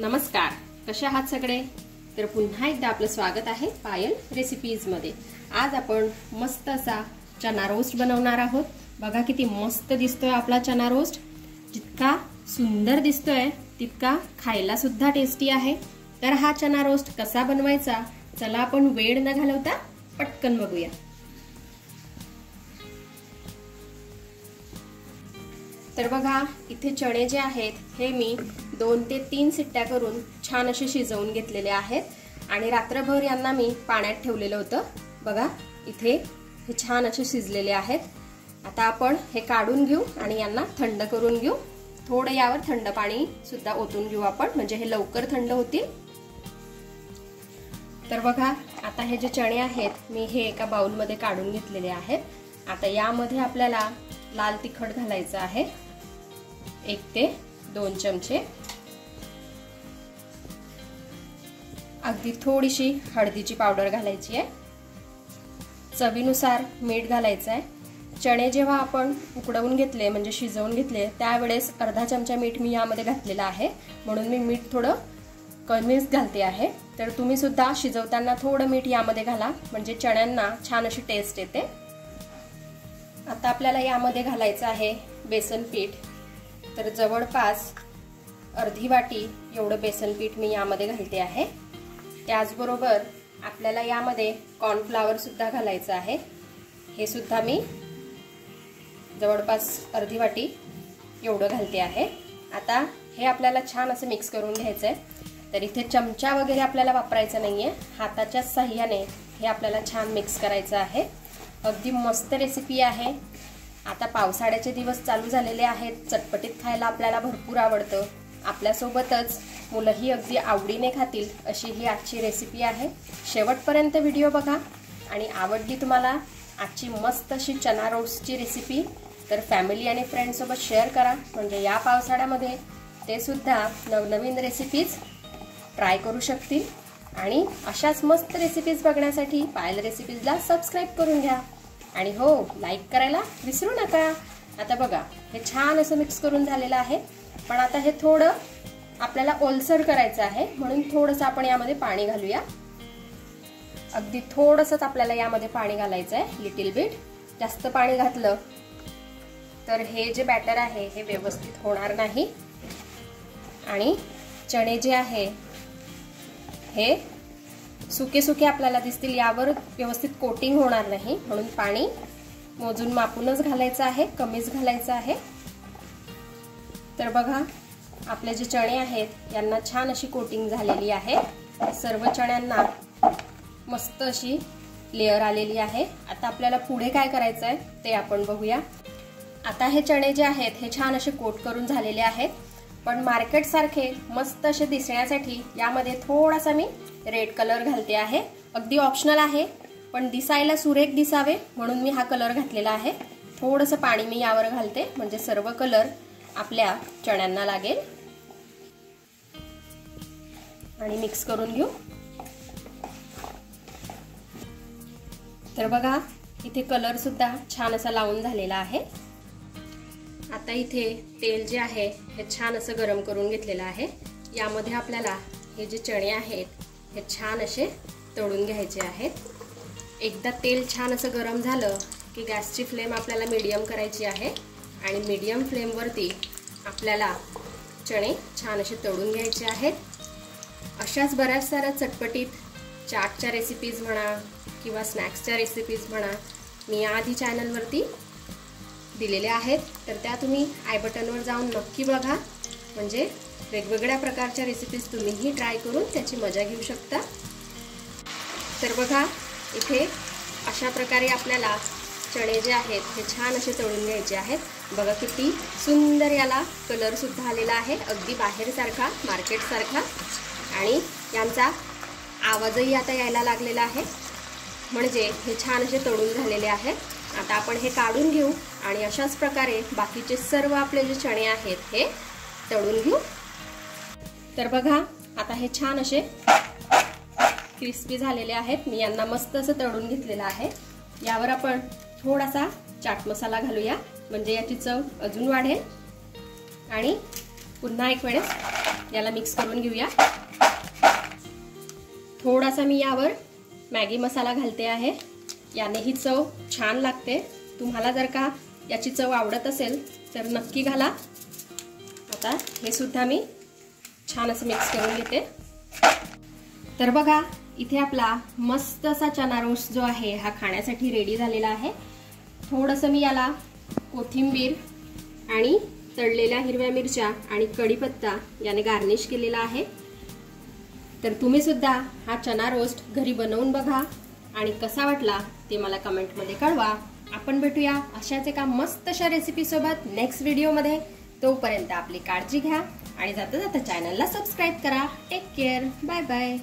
नमस्कार, कशा आहात सगळे? तर पुन्हा एकदा आपलं स्वागत आहे पायल रेसिपीज मध्ये। आज आपण मस्त असा चना रोस्ट बनवणार आहोत। बघा किती मस्त दिसतोय आपला चना रोस्ट। जितका सुंदर दिसतोय तितका खायला सुद्धा टेस्टी आहे। तर हा चना रोस्ट कसा बनवायचा, चला आपण वेळ न घालवता पटकन बघूया। तर बघा इथे चणे जे आहेत हे मी 2 ते 3 शिट्ट्या करून छान असे शिजवून घेतलेले आहेत आणि रात्रभर यांना मी पाण्यात ठेवलेलं होतं। बघा इथे हे छान असे शिजलेले आहेत। आता आपण हे काढून घेऊ आणि यांना थंड करून घेऊ। थोडं यावर थंड पाणी सुद्धा ओतून घेऊ आपण, म्हणजे हे लवकर थंड होतील। तर बघा आता हे जे चणे आहेत मी हे एका बाउल मध्ये काढून घेतलेले आहेत। आता यामध्ये आपल्याला लाल तिखट घालायचं आहे 1 ते 2 चमचे। अगदी थोडीशी हळदीची पावडर घालायची आहे। चवीनुसार मीठ घालायचं आहे। चणे जेव्हा आपण उकडवून घेतले म्हणजे शिजवून घेतले त्यावेळेस अर्धा चमचा मीठ मी यामध्ये घातलेला आहे, म्हणून मी मीठ थोडं कमीच घालते आहे। तर तुम्ही सुद्धा शिजवताना थोडं मीठ यामध्ये घाला, म्हणजे चण्यांना छान अशी टेस्ट येते। आता आपल्याला यामध्ये घालायचं आहे बेसन पीठ। तर जवळपास अर्धी वाटी एवढं बेसन पीठ मी यामध्ये घालते आहे। त्याचबरोबर आपल्याला यामध्ये कॉर्नफ्लॉवर सुद्धा घालायचं आहे। हे सुद्धा मी जवळपास अर्धी वाटी एवढं घालते आहे। आता हे आपल्याला छान असं मिक्स करून घ्यायचं आहे। तर इथे चमचा वगैरे आपल्याला वापरायचा नाहीये, हाताच्या साहाय्याने हे आपल्याला छान मिक्स करायचं आहे। अगदी मस्त रेसिपी आहे। आता पावसाळ्याचे दिवस चालू झालेले आहेत, चटपटीत खायला आपल्याला भरपूर आवडतं। आपल्यासोबतच मुलंही अगदी आवडीने खातील अशी ही आजची रेसिपी आहे। शेवटपर्यंत व्हिडिओ बघा आणि आवडली तुम्हाला आजची मस्त अशी चना रोस्टची रेसिपी तर फॅमिली आणि फ्रेंड सोबत शेअर करा, म्हणजे या पावसाळ्यामध्ये ते सुद्धा नवनवीन रेसिपीज ट्राय करू शकतील। आणि अशाच मस्त रेसिपीज बघण्यासाठी पायल रेसिपीजला सबस्क्राइब करून घ्या आणि हो लाईक करायला विसरू नका। आता बघा हे छान असं मिक्स करून झालेलं आहे, पण आता हे थोडं आपल्याला ओलसर करायचं आहे, म्हणून थोडंसं आपण यामध्ये पाणी घालूया। अगदी थोडंसंच आपल्याला यामध्ये पाणी घालायचं आहे, लिटिल बिट। जास्त पाणी घातलं तर हे जे बॅटर आहे हे व्यवस्थित होणार नाही आणि चणे जे आहे हे सुके सुके आपल्याला दिसतील, यावर व्यवस्थित कोटिंग होणार नाही, म्हणून पाणी मोजून मापूनच घालायचं आहे, कमीच घालायचं आहे। तर बघा आपले जे चणे आहेत यांना छान अशी कोटिंग झालेली आहे। सर्व चण्यांना मस्त अशी लेयर आलेली आहे। आता आपल्याला पुढे काय करायचं आहे ते आपण बघूया। आता हे चणे जे आहेत हे छान असे कोट करून झालेले आहेत, पण मार्केट सारखे मस्त असे दिसण्यासाठी यामध्ये थोडासा मी रेड कलर घालते आहे। अगदी ऑप्शनल आहे, पण दिसायला सुरेख दिसावे म्हणून मी हा कलर घातलेला आहे। थोडंसं पाणी मी यावर घालते, म्हणजे सर्व कलर आपल्या चण्यांना लागेल आणि मिक्स करून घेऊ। तर बघा इथे कलर सुद्धा छान असा लावून झालेला आहे। आता इथे तेल जे आहे हे छान असं गरम करून घेतलेलं आहे। यामध्ये आपल्याला हे जे चणे आहेत हे छान असे तळून घ्यायचे आहेत। एकदा तेल छान असं गरम झालं की गॅसची फ्लेम आपल्याला मीडियम करायची आहे आणि मीडियम फ्लेमवरती आपल्याला चणे छान असे तळून घ्यायचे आहेत। अशाच बऱ्याच साऱ्या चटपटीत चाटच्या रेसिपीज म्हणा किंवा स्नॅक्सच्या रेसिपीज म्हणा मी आधी चॅनलवरती दिलेल्या आहेत, तर त्या तुम्ही आय बटनवर जाऊन नक्की बघा, म्हणजे वेगवेगळ्या प्रकारच्या रेसिपीज तुम्हीही ट्राय करून त्याची मजा घेऊ शकता। तर बघा इथे अशा प्रकारे आपल्याला चणे जे आहेत हे छान असे तळून घ्यायचे आहेत। बघा किती सुंदर याला कलर सुद्धा आलेला आहे, अगदी बाहेर सारखा, मार्केट सारखा, आणि यांचा आवाजही आता यायला लागलेला आहे, म्हणजे हे छान असे तळून झालेले आहेत। आता आपण हे काढून घेऊ आणि अशाच प्रकारे बाकीचे सर्व आपले जे चणे आहेत हे तळून घेऊ। तर बघा आता हे छान असे क्रिस्पी झालेले आहेत। मी यांना मस्त असं तळून घेतलेलं आहे। यावर आपण थोडासा चाट मसाला घालूया, म्हणजे याची चव अजून वाढेल। आणि पुन्हा एक वेळेस याला मिक्स करून घेऊया। थोडासा मी यावर मॅगी मसाला घालते आहे, याने ही चव छान लागते। तुम्हाला जर का याची चव आवडत असेल तर नक्की घाला। आता हे सुद्धा मी छान असं मिक्स करून घेते। तर बघा इथे आपला मस्त असा चना रोस्ट जो आहे हा खाण्यासाठी रेडी झालेला आहे। थोडंसं मी याला कोथिंबीर आणि तळलेल्या हिरव्या मिरच्या आणि कढीपत्ता याने गार्निश केलेला आहे। तर तुम्ही सुद्धा हा चना रोस्ट घरी बनवून बघा आणि कसा वाटला ते मला कमेंटमध्ये कळवा। आपण भेटूया अशाच एका मस्त अशा रेसिपी सोबत नेक्स्ट व्हिडिओमध्ये। तोपर्यंत आपली काळजी घ्या आणि जाता जाता चॅनलला सबस्क्राइब करा। Take care, bye bye.